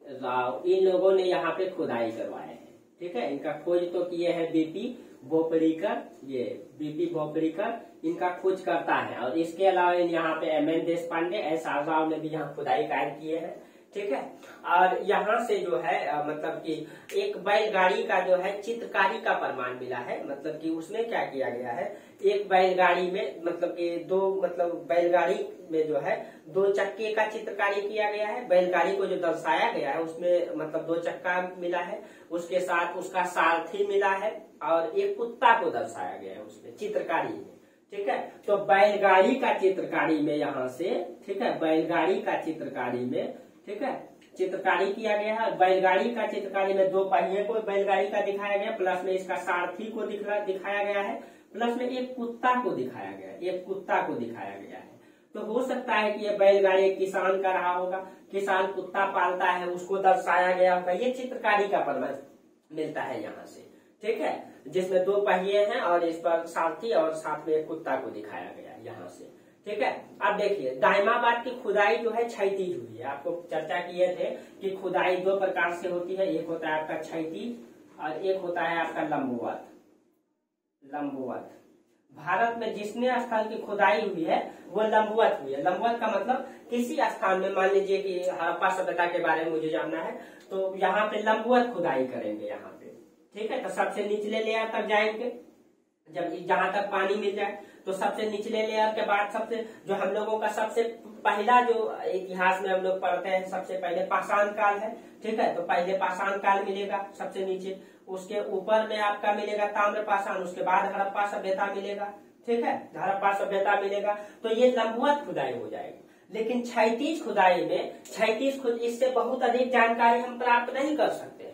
राव, इन लोगों ने यहाँ पे खुदाई करवाए हैं। ठीक है, इनका खोज तो किए हैं B.P. भोपड़ीकर। ये B.P. भोपड़ीकर इनका खोज करता है, और इसके अलावा यहाँ पे M.N. देशपांडे, S.R. राव ने भी यहाँ खुदाई कार्य किए हैं। ठीक है, और यहाँ से जो है मतलब कि एक बैलगाड़ी का जो है चित्रकारी का प्रमाण मिला है। मतलब कि उसमें क्या किया गया है, एक बैलगाड़ी में मतलब कि बैलगाड़ी में जो है 2 चक्के का चित्रकारी किया गया है। बैलगाड़ी को जो दर्शाया गया है उसमें मतलब 2 चक्का मिला है, उसके साथ उसका सारथी मिला है, और एक कुत्ता को दर्शाया गया है उसमें चित्रकारी में। ठीक है, तो बैलगाड़ी का चित्रकारी में यहाँ से, ठीक है, बैलगाड़ी का चित्रकारी में, ठीक है, चित्रकारी किया गया है। बैलगाड़ी का चित्रकारी में 2 पहिए को बैलगाड़ी का दिखाया गया, प्लस में इसका सारथी को दिखाया गया है, प्लस में एक कुत्ता को दिखाया गया है। तो हो सकता है कि ये बैलगाड़ी एक किसान का रहा होगा, किसान कुत्ता पालता है, उसको दर्शाया गया होगा। ये चित्रकारी का प्रमाण मिलता है यहाँ से। ठीक है, जिसमें 2 पहिए हैं और इस पर सारथी और साथ में एक कुत्ता को दिखाया गया यहाँ से। ठीक है, अब देखिए दायमाबाद की खुदाई जो है क्षैतिज हुई है। आपको चर्चा किए थे कि खुदाई 2 प्रकार से होती है, एक होता है आपका क्षैतिज और एक होता है आपका लंबवत। भारत में जितने स्थल की खुदाई हुई है वो लंबवत हुई है। लंबवत का मतलब किसी स्थान में, मान लीजिए कि हड़प्पा सभ्यता के बारे में मुझे जानना है तो यहाँ पे लंबवत खुदाई करेंगे यहाँ पे। ठीक है, तो सबसे निचले लेयर तक जाएंगे, जब जहां तक पानी मिल जाए तो सबसे निचले लेयर के बाद सबसे जो हम लोगों का सबसे पहला जो इतिहास में हम लोग पढ़ते हैं सबसे पहले पाषाण काल है। ठीक है, तो पहले पाषाण काल मिलेगा सबसे नीचे, उसके ऊपर में आपका मिलेगा ताम्र पाषाण, उसके बाद हड़प्पा सभ्यता मिलेगा। ठीक है, हड़प्पा सभ्यता मिलेगा, तो ये लंबवत खुदाई हो जाएगी। लेकिन क्षैतिज खुदाई में इससे बहुत अधिक जानकारी हम प्राप्त नहीं कर सकते,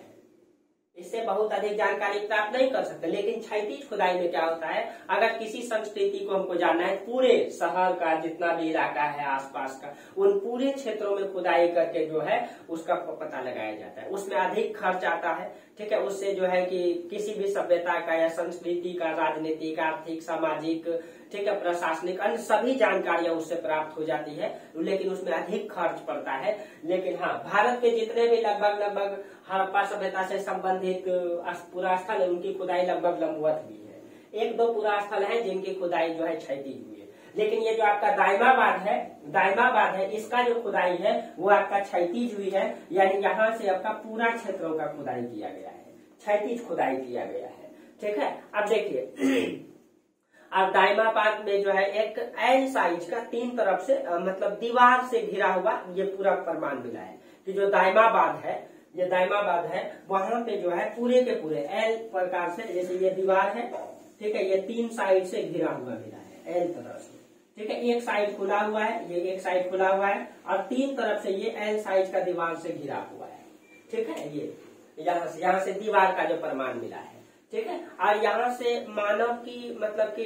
लेकिन क्षैतिज खुदाई में क्या होता है, अगर किसी संस्कृति को हमको जानना है, पूरे शहर का जितना भी इलाका है आसपास का, उन पूरे क्षेत्रों में खुदाई करके जो है उसका पता लगाया जाता है। उसमें अधिक खर्च आता है। ठीक है, उससे जो है कि किसी भी सभ्यता का या संस्कृति का, राजनीतिक, आर्थिक, सामाजिक, ठीक है, प्रशासनिक, अन्य सभी जानकारियां उससे प्राप्त हो जाती है, लेकिन उसमें अधिक खर्च पड़ता है। लेकिन हाँ, भारत के जितने भी लगभग हड़प्पा सभ्यता से संबंधित पुरा स्थल है उनकी खुदाई लगभग लंबवत भी है। 1-2 पुरा स्थल है जिनकी खुदाई जो है क्षैतिज हुई है। लेकिन ये जो आपका दायमाबाद है इसका जो खुदाई है वो आपका क्षैतिज हुई है, यानी यहाँ से आपका पूरा क्षेत्रों का खुदाई किया गया है, क्षैतिज खुदाई किया गया है। ठीक है, अब देखिए अब दायमाबाद में जो है एक एल साइज का 3 तरफ से मतलब दीवार से घिरा हुआ ये पूरा प्रमाण मिला है कि जो दायमाबाद है वहां पे जो है पूरे के पूरे एल प्रकार से, जैसे ये दीवार है, ठीक है, ये 3 साइड से घिरा हुआ मिला है एल तरफ से। ठीक है, एक साइड खुला हुआ है, ये एक साइड खुला हुआ है और 3 तरफ से ये एल साइज का दीवार से घिरा हुआ है। ठीक है, ये यहाँ से दीवार का जो प्रमाण मिला है। ठीक है, और यहाँ से मानव की मतलब कि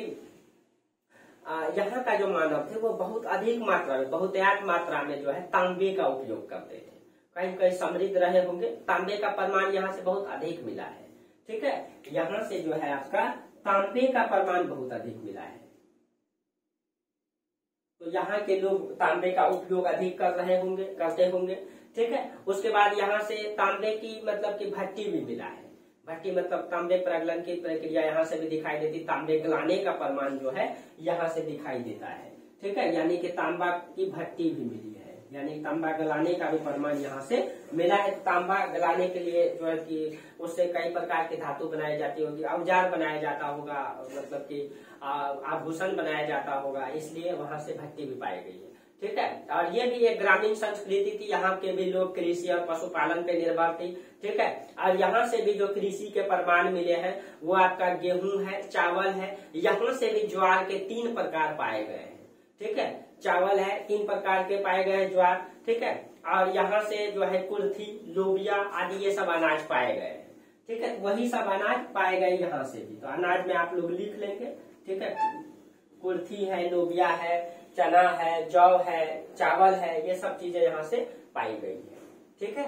यहाँ का जो मानव थे वो बहुत अधिक मात्रा में, बहुतायत मात्रा में जो है तांबे का उपयोग करते थे। कहीं कहीं समृद्ध रहे होंगे, तांबे का प्रमाण यहाँ से बहुत अधिक मिला है। ठीक है, यहाँ से जो है आपका तांबे का प्रमाण बहुत अधिक मिला है, तो यहाँ के लोग तांबे का उपयोग अधिक करते होंगे। ठीक है, उसके बाद यहाँ से तांबे की मतलब की भट्टी भी मिला है। भट्टी मतलब तांबे प्रगलन की प्रक्रिया यहाँ से भी दिखाई देती, तांबे गलाने का प्रमाण जो है यहाँ से दिखाई देता है। ठीक है, यानी कि तांबा की भट्टी भी मिली है, यानी तांबा गलाने का भी प्रमाण यहाँ से मिला है। तांबा गलाने के लिए जो है कि उससे कई प्रकार की धातु बनाई जाती होगी, औजार बनाया जाता होगा, मतलब कि आभूषण बनाया जाता होगा, इसलिए वहां से भट्टी भी पाई गई है। ठीक है, और ये भी एक ग्रामीण संस्कृति थी, यहाँ के भी लोग कृषि और पशुपालन पे निर्भर थी। ठीक है, और यहाँ से भी जो कृषि के प्रमाण मिले हैं वो आपका गेहूं है, चावल है, यहाँ से भी ज्वार के 3 प्रकार पाए गए हैं। ठीक है, चावल है 3 प्रकार के पाए गए हैं ज्वार। ठीक है, और यहाँ से जो है कुल्थी, लोबिया आदि ये सब अनाज पाए गए हैं। ठीक है, वही सब अनाज पाए गए यहाँ से भी, तो अनाज में आप लोग लिख लेंगे। ठीक है, कुल्थी है, लोबिया है, चना है, जौ है, चावल है, ये सब चीजें यहाँ से पाई गई है। ठीक है,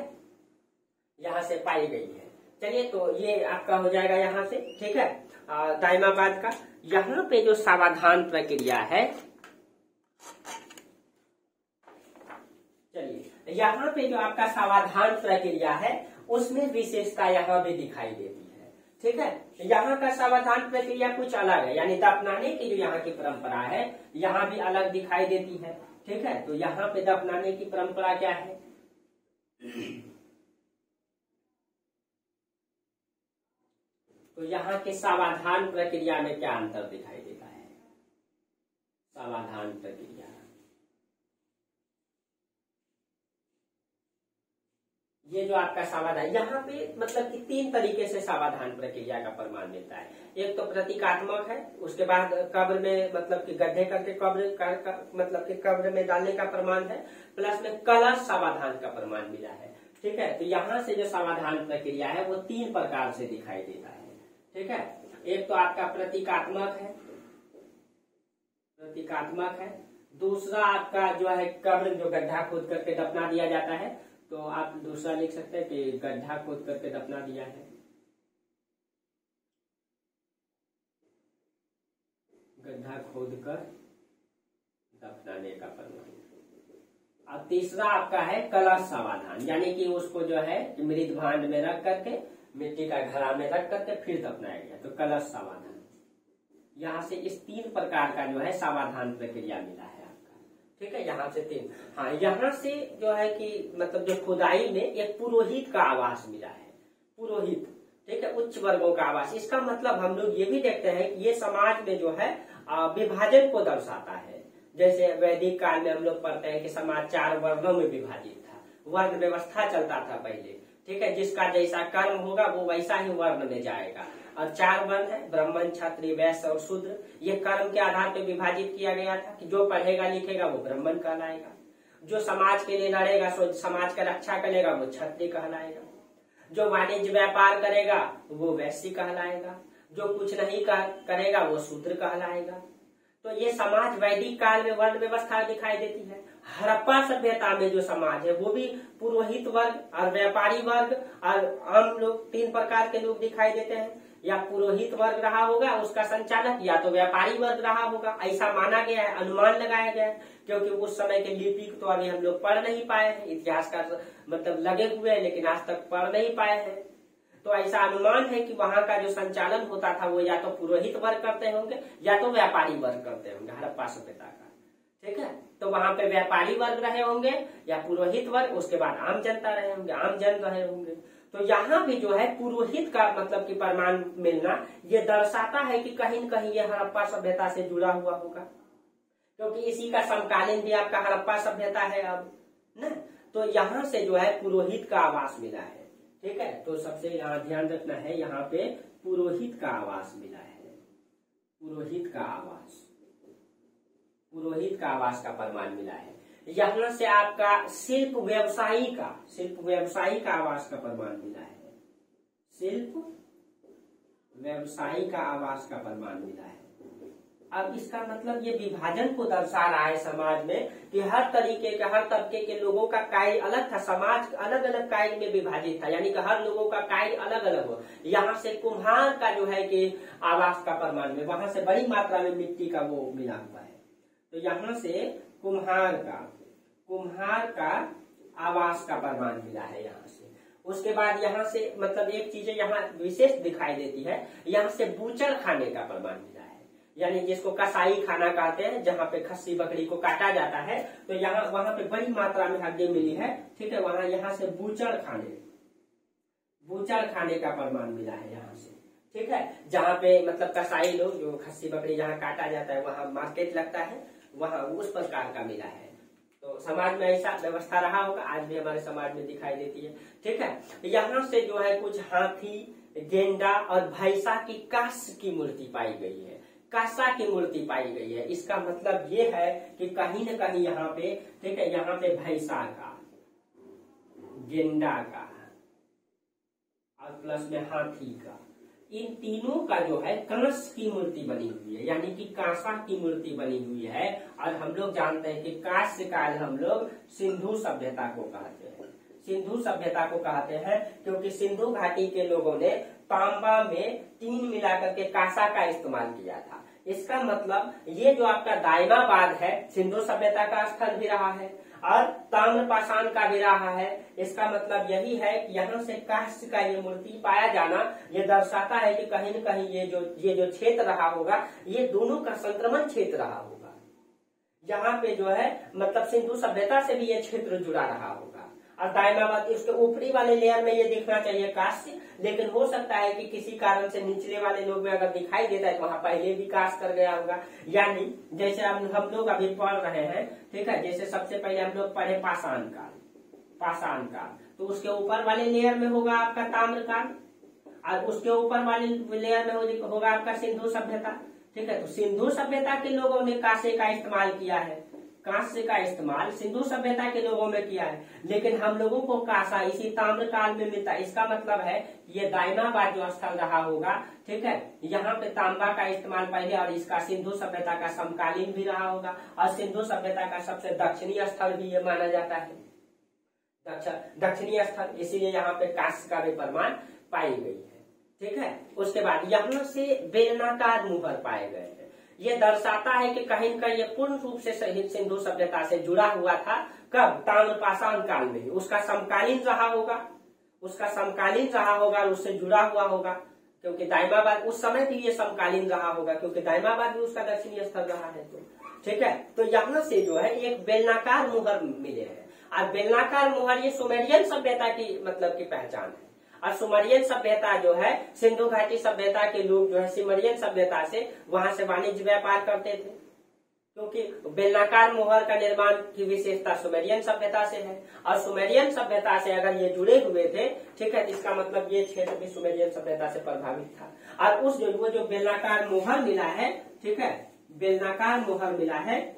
यहाँ से पाई गई है। चलिए, तो ये आपका हो जाएगा यहाँ से। ठीक है, दायमाबाद का यहाँ पे जो सावधान प्रक्रिया है, चलिए यहाँ पे जो आपका सावधान प्रक्रिया है उसमें विशेषता यहाँ भी दिखाई देती है। ठीक है, यहाँ का सावधान प्रक्रिया कुछ अलग है, यानी दफनाने की जो यहाँ की परंपरा है यहाँ भी अलग दिखाई देती है। ठीक है, तो यहाँ पे दफनाने की परंपरा क्या है, तो यहाँ के सावधान प्रक्रिया में क्या अंतर दिखाई देता है। सावधान प्रक्रिया, ये जो आपका सावधान, यहाँ पे मतलब कि 3 तरीके से सावधान प्रक्रिया का प्रमाण मिलता है। एक तो प्रतीकात्मक है, उसके बाद कब्र में मतलब कि गड्ढे करके कब्र मतलब कि कब्र में डालने का प्रमाण है, प्लस में कलश सावधान का प्रमाण मिला है। ठीक है, तो यहाँ से जो सावधान प्रक्रिया है वो 3 प्रकार से दिखाई देता है। ठीक है, एक तो आपका प्रतीकात्मक है, दूसरा आपका जो है कब्र जो गड्ढा खोद करके दफना दिया जाता है, तो आप दूसरा लिख सकते हैं कि गड्ढा खोद करके दफना दिया है। गड्ढा खोद कर दफनाने का प्रमाण। और तीसरा आपका है कलश समाधान, यानी कि उसको जो है मृत भांड में रख करके, मिट्टी का घड़ा में रख करके फिर दफनाया गया, तो कलश समाधान। यहाँ से इस 3 प्रकार का जो है समाधान प्रक्रिया मिला है। ठीक है, यहाँ से 3। हाँ, यहाँ से जो है कि मतलब जो खुदाई में एक पुरोहित का आवास मिला है, पुरोहित। ठीक है, उच्च वर्गों का आवास। इसका मतलब हम लोग ये भी देखते हैं कि ये समाज में जो है विभाजन को दर्शाता है। जैसे वैदिक काल में हम लोग पढ़ते हैं कि समाज 4 वर्गों में विभाजित था, वर्ण व्यवस्था चलता था पहले। ठीक है, जिसका जैसा कर्म होगा वो वैसा ही वर्ण में जाएगा। और 4 वर्ण है, ब्राह्मण, क्षत्रिय, वैश्य और शूद्र। ये कर्म के आधार पर विभाजित किया गया था कि जो पढ़ेगा लिखेगा वो ब्राह्मण कहलाएगा, जो समाज के लिए लड़ेगा, समाज का रक्षा करेगा वो क्षत्रिय कहलाएगा, जो वाणिज्य व्यापार करेगा वो वैश्य कहलाएगा, जो कुछ नहीं करेगा वो शूद्र कहलाएगा। तो ये समाज वैदिक काल में वर्ण व्यवस्था दिखाई देती है। हड़प्पा सभ्यता में जो समाज है वो भी पुरोहित वर्ग और व्यापारी वर्ग और आम लोग 3 प्रकार के लोग दिखाई देते हैं। या पुरोहित वर्ग रहा होगा उसका संचालक, या तो व्यापारी वर्ग रहा होगा, ऐसा माना गया है, अनुमान लगाया गया है। क्योंकि उस समय के लिपि तो अभी हम लोग पढ़ नहीं पाए हैं, इतिहास का मतलब लगे हुए हैं लेकिन आज तक पढ़ नहीं पाए हैं। तो ऐसा अनुमान है कि वहां का जो संचालन होता था वो या तो पुरोहित वर्ग करते होंगे या तो व्यापारी वर्ग करते होंगे हड़प्पा सभ्यता का। ठीक है, तो वहां पे व्यापारी वर्ग रहे होंगे या पुरोहित वर्ग, उसके बाद आम जनता रहे होंगे, आम जन रहे होंगे। तो यहाँ भी जो है पुरोहित का मतलब कि प्रमाण मिलना ये दर्शाता है कि कहीं न कहीं ये हड़प्पा सभ्यता से जुड़ा हुआ होगा, क्योंकि इसी का समकालीन भी आपका हड़प्पा सभ्यता है अब ना। तो यहाँ से जो है पुरोहित का आवास मिला है। ठीक है, तो सबसे यहाँ ध्यान रखना है, यहाँ पे पुरोहित का आवास मिला है, पुरोहित का आवास, पुरोहित का आवास का प्रमाण मिला है। यहाँ से आपका शिल्प व्यवसायी का आवास का प्रमाण मिला है, शिल्प व्यवसायी का आवास का प्रमाण मिला है। अब इसका मतलब ये विभाजन को दर्शा रहा है समाज में कि हर तरीके के, हर तबके के लोगों का कार्य अलग था, समाज अलग अलग कार्य में विभाजित था, यानी कि हर लोगों का कार्य अलग अलग हो। यहाँ से कुम्हार का जो है कि आवास का प्रमाण में, वहां से बड़ी मात्रा में मिट्टी का वो मिला हुआ है, तो यहाँ से कुम्हार का आवास का प्रमाण मिला है यहाँ से। उसके बाद यहाँ से मतलब एक चीज यहाँ विशेष दिखाई देती है, यहाँ से बूचड़ खाने का प्रमाण मिला है, यानी जिसको कसाई खाना कहते हैं, जहाँ पे खस्सी बकरी को काटा जाता है, तो यहाँ वहां पे बड़ी मात्रा में हड्डी मिली है। ठीक है, वहां यहाँ से बूचड़ खाने का प्रमाण मिला है यहाँ से। ठीक है, जहाँ पे मतलब कसाई लोग जो खस्सी बकरी जहाँ काटा जाता है वहां मार्केट लगता है, वहां उस प्रकार का मिला है। तो समाज में ऐसा व्यवस्था रहा होगा, आज भी हमारे समाज में दिखाई देती है। ठीक है, यहाँ से जो है कुछ हाथी, गेंडा और भैंसा की कांस्य की मूर्ति पाई गई है, कांसा की मूर्ति पाई गई है। इसका मतलब ये है कि कहीं न कहीं यहाँ पे, ठीक है, यहाँ पे भैंसा का, गेंडा का और प्लस में हाथी का, इन तीनों का जो है कांस की मूर्ति बनी हुई है, यानी कि कांसा की मूर्ति बनी हुई है। और हम लोग जानते हैं कि कांस्य काल हम लोग सिंधु सभ्यता को कहते हैं, सिंधु सभ्यता को कहते हैं, क्योंकि सिंधु घाटी के लोगों ने तांबा में 3 मिलाकर के कांसा का इस्तेमाल किया था। इसका मतलब ये जो आपका दायमाबाद है सिंधु सभ्यता का स्थल भी रहा है और ताम्रपाषाण का भी रहा है। इसका मतलब यही है कि यहाँ से कांस्य का ये मूर्ति पाया जाना ये दर्शाता है कि कहीं न कहीं ये जो क्षेत्र रहा होगा, ये दोनों का संक्रमण क्षेत्र रहा होगा। यहाँ पे जो है मतलब सिंधु सभ्यता से भी ये क्षेत्र जुड़ा रहा होगा। और दायमाबाद इसके ऊपरी वाले लेयर में ये दिखना चाहिए कांस्य, लेकिन हो सकता है कि किसी कारण से निचले वाले लोग में अगर दिखाई देता है तो वहां पहले भी कांस्य कर गया होगा। यानी जैसे हम लोग अभी पढ़ रहे हैं, ठीक है, जैसे सबसे पहले हम लोग पढ़े पाषाण काल, तो उसके ऊपर वाले लेयर में होगा आपका ताम्र काल और उसके ऊपर वाले लेयर में होगा आपका सिंधु सभ्यता। ठीक है, तो सिंधु सभ्यता के लोगों ने कांसे का इस्तेमाल किया है, कांस्य का इस्तेमाल सिंधु सभ्यता के लोगों में किया है, लेकिन हम लोगों को कांसा इसी ताम्र काल में मिलता है। इसका मतलब है ये दायमाबाद जो स्थल रहा होगा, ठीक है, यहाँ पे तांबा का इस्तेमाल पहले और इसका सिंधु सभ्यता का समकालीन भी रहा होगा और सिंधु सभ्यता का सबसे दक्षिणी स्थल भी ये माना जाता है, दक्षिणी स्थल, इसीलिए यहाँ पे कांस्य का भी प्रमाण पाई गई है। ठीक है, उसके बाद यहाँ से बेलनाकार मुहर पाए गए हैं। ये दर्शाता है कि कहीं न कहीं ये पूर्ण रूप से सिंधु सभ्यता से जुड़ा हुआ था। कब? ताम्रपाषाण काल में। उसका समकालीन रहा होगा, और उससे जुड़ा हुआ होगा, क्योंकि दायमाबाद उस समय भी ये समकालीन रहा होगा, क्योंकि दायमाबाद भी उसका दक्षिणी स्थल रहा है। तो ठीक है, तो यहाँ से जो है एक बेलनाकार मुहर मिले हैं और बेलनाकार मुहर ये सुमेरियन सभ्यता की मतलब की पहचान है। और सुमेरियन सभ्यता जो है सिंधु घाटी सभ्यता के लोग जो है सुमेरियन सभ्यता से वहां से वाणिज्य व्यापार करते थे, क्योंकि बेलनाकार मुहर का निर्माण की विशेषता सुमेरियन सभ्यता से है और सुमेरियन सभ्यता से अगर ये जुड़े हुए थे, ठीक है, इसका मतलब ये क्षेत्र भी सुमेरियन सभ्यता से प्रभावित था। और उस जो बेलनाकार मुहर मिला है, ठीक है, बेलनाकार मुहर मिला है,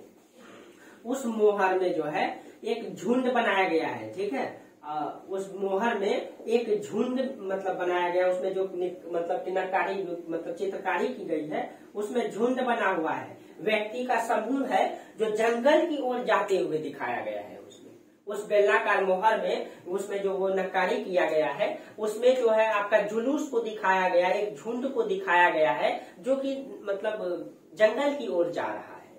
उस मुहर में जो है एक झुंड बनाया गया है। ठीक है, उस मोहर में एक झुंड मतलब बनाया गया, उसमें जो मतलब कि नक्कारी मतलब चित्रकारी की गई है, उसमें झुंड बना हुआ है, व्यक्ति का समूह है जो जंगल की ओर जाते हुए दिखाया गया है। उसमें उस बेलनाकार मोहर में उसमें जो वो नक्कारी किया गया है, उसमें जो है आपका जुलूस को दिखाया गया, एक झुंड को दिखाया गया है जो कि मतलब जंगल की ओर जा रहा है।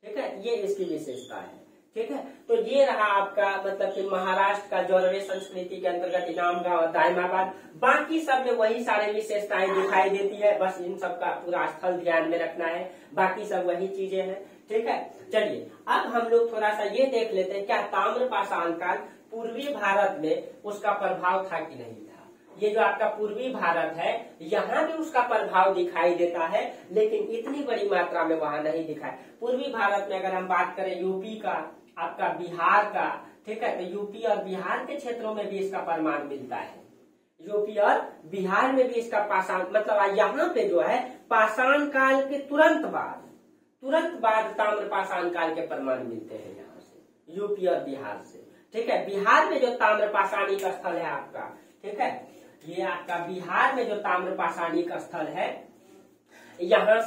ठीक है, ये इसकी विशेषता है। ठीक है। तो ये रहा आपका मतलब कि महाराष्ट्र का जोरवे संस्कृति के अंतर्गत इनाम गांव और दायमाबाद। बाकी सब में वही सारे विशेषताएं दिखाई देती है, बस इन सब का पूरा स्थल ध्यान में रखना है, बाकी सब वही चीजें हैं। ठीक है, चलिए अब हम लोग थोड़ा सा ये देख लेते हैं, क्या ताम्रपाषाण काल पूर्वी भारत में उसका प्रभाव था कि नहीं था। ये जो आपका पूर्वी भारत है, यहाँ भी उसका प्रभाव दिखाई देता है, लेकिन इतनी बड़ी मात्रा में वहां नहीं दिखाई। पूर्वी भारत में अगर हम बात करें यूपी का, आपका बिहार का, ठीक है, तो यूपी और बिहार के क्षेत्रों में भी इसका प्रमाण मिलता है। यूपी और बिहार में भी इसका पाषाण मतलब यहाँ पे जो है पाषाण काल के तुरंत बाद ताम्रपाषाण काल के प्रमाण मिलते हैं यहाँ से, यूपी और बिहार से। ठीक है, बिहार में जो ताम्रपाषाणिक स्थल है आपका, ठीक है, ये आपका बिहार में जो ताम्रपाषाणिक स्थल है, यहाँ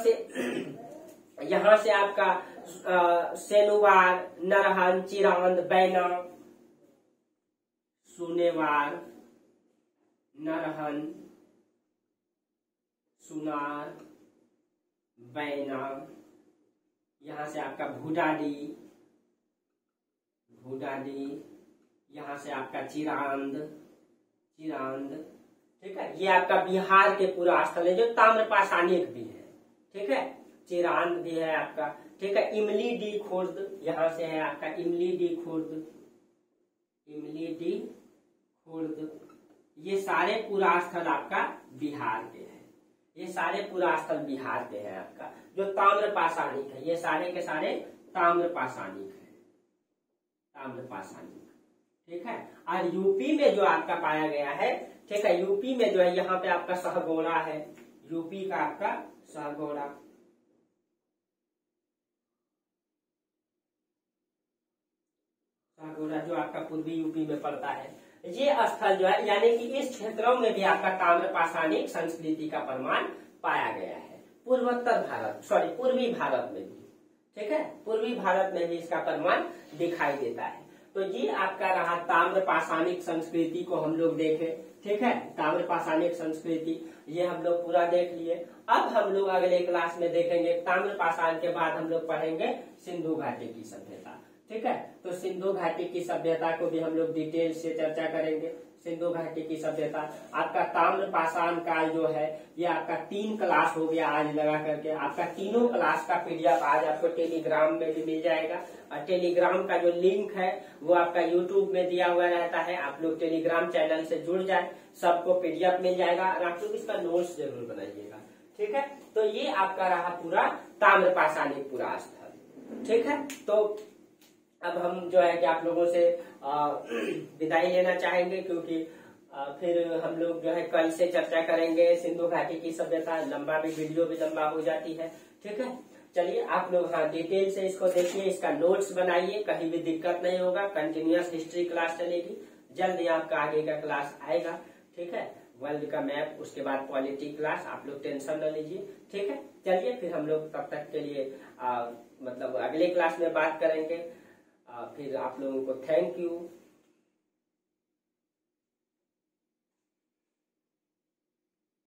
से आपका सेनुवार, नरहन, चिरांद, बैना, सुनेवार, नरहन, सुनार, बैना, यहाँ से आपका भूडाडी, यहाँ से आपका चिरांद, ठीक है, ये आपका बिहार के पूरा स्थल है जो ताम्रपाषाणिक भी है। ठीक है, चिरांद भी है आपका। ठीक है, इमली डी खुर्द, यहाँ से है आपका इमली डी खुर्द, ये सारे पूरा स्थल आपका बिहार के हैं। ये सारे पूरा स्थल बिहार के हैं आपका, जो ताम्रपाषाणिक है। ये सारे के सारे ताम्रपाषाणिक है, ठीक है। और यूपी में जो आपका पाया गया है, ठीक है, यूपी में जो है यहाँ पे आपका सहगोड़ा है, यूपी का आपका सहगोड़ा, जो आपका पूर्वी यूपी में पड़ता है। ये स्थल जो है यानी कि इस क्षेत्रों में भी आपका ताम्रपाषाणिक संस्कृति का प्रमाण पाया गया है। पूर्वी भारत में भी, ठीक है, पूर्वी भारत में भी इसका प्रमाण दिखाई देता है। तो ये आपका रहा ताम्रपाषाणिक संस्कृति को हम लोग देखे। ठीक है, ताम्रपाषाणिक संस्कृति ये हम लोग पूरा देख लिए। अब हम लोग अगले क्लास में देखेंगे, ताम्रपाषाण के बाद हम लोग पढ़ेंगे सिंधु घाटी की सभ्यता। ठीक है, तो सिंधु घाटी की सभ्यता को भी हम लोग डिटेल से चर्चा करेंगे। सिंधु घाटी की सभ्यता, आपका ताम्रपाषाण काल जो है ये आपका 3 क्लास हो गया आज लगा करके। आपका तीनों क्लास का पीडीएफ आज आपको टेलीग्राम में भी मिल जाएगा, और टेलीग्राम का जो लिंक है वो आपका यूट्यूब में दिया हुआ रहता है। आप लोग टेलीग्राम चैनल से जुड़ जाए, सबको पीडीएफ मिल जाएगा, और आप लोग इसका नोट्स जरूर बनाइएगा। ठीक है, तो ये आपका रहा पूरा ताम्रपाषाणिक पूरा स्थल। ठीक है, तो अब हम जो है कि आप लोगों से विदाई लेना चाहेंगे, क्योंकि फिर हम लोग जो है कल से चर्चा करेंगे सिंधु घाटी की सभ्यता। वीडियो भी लंबा हो जाती है। ठीक है, चलिए आप लोग डिटेल से इसको देखिए, इसका नोट्स बनाइए, कहीं भी दिक्कत नहीं होगा। कंटिन्यूअस हिस्ट्री क्लास चलेगी, जल्द ही आपका आगे का क्लास आएगा। ठीक है, वर्ल्ड का मैप, उसके बाद पॉलिटी क्लास, आप लोग टेंशन न लीजिए। ठीक है, चलिए फिर हम लोग तब तक के लिए मतलब अगले क्लास में बात करेंगे। फिर आप लोगों को थैंक यू।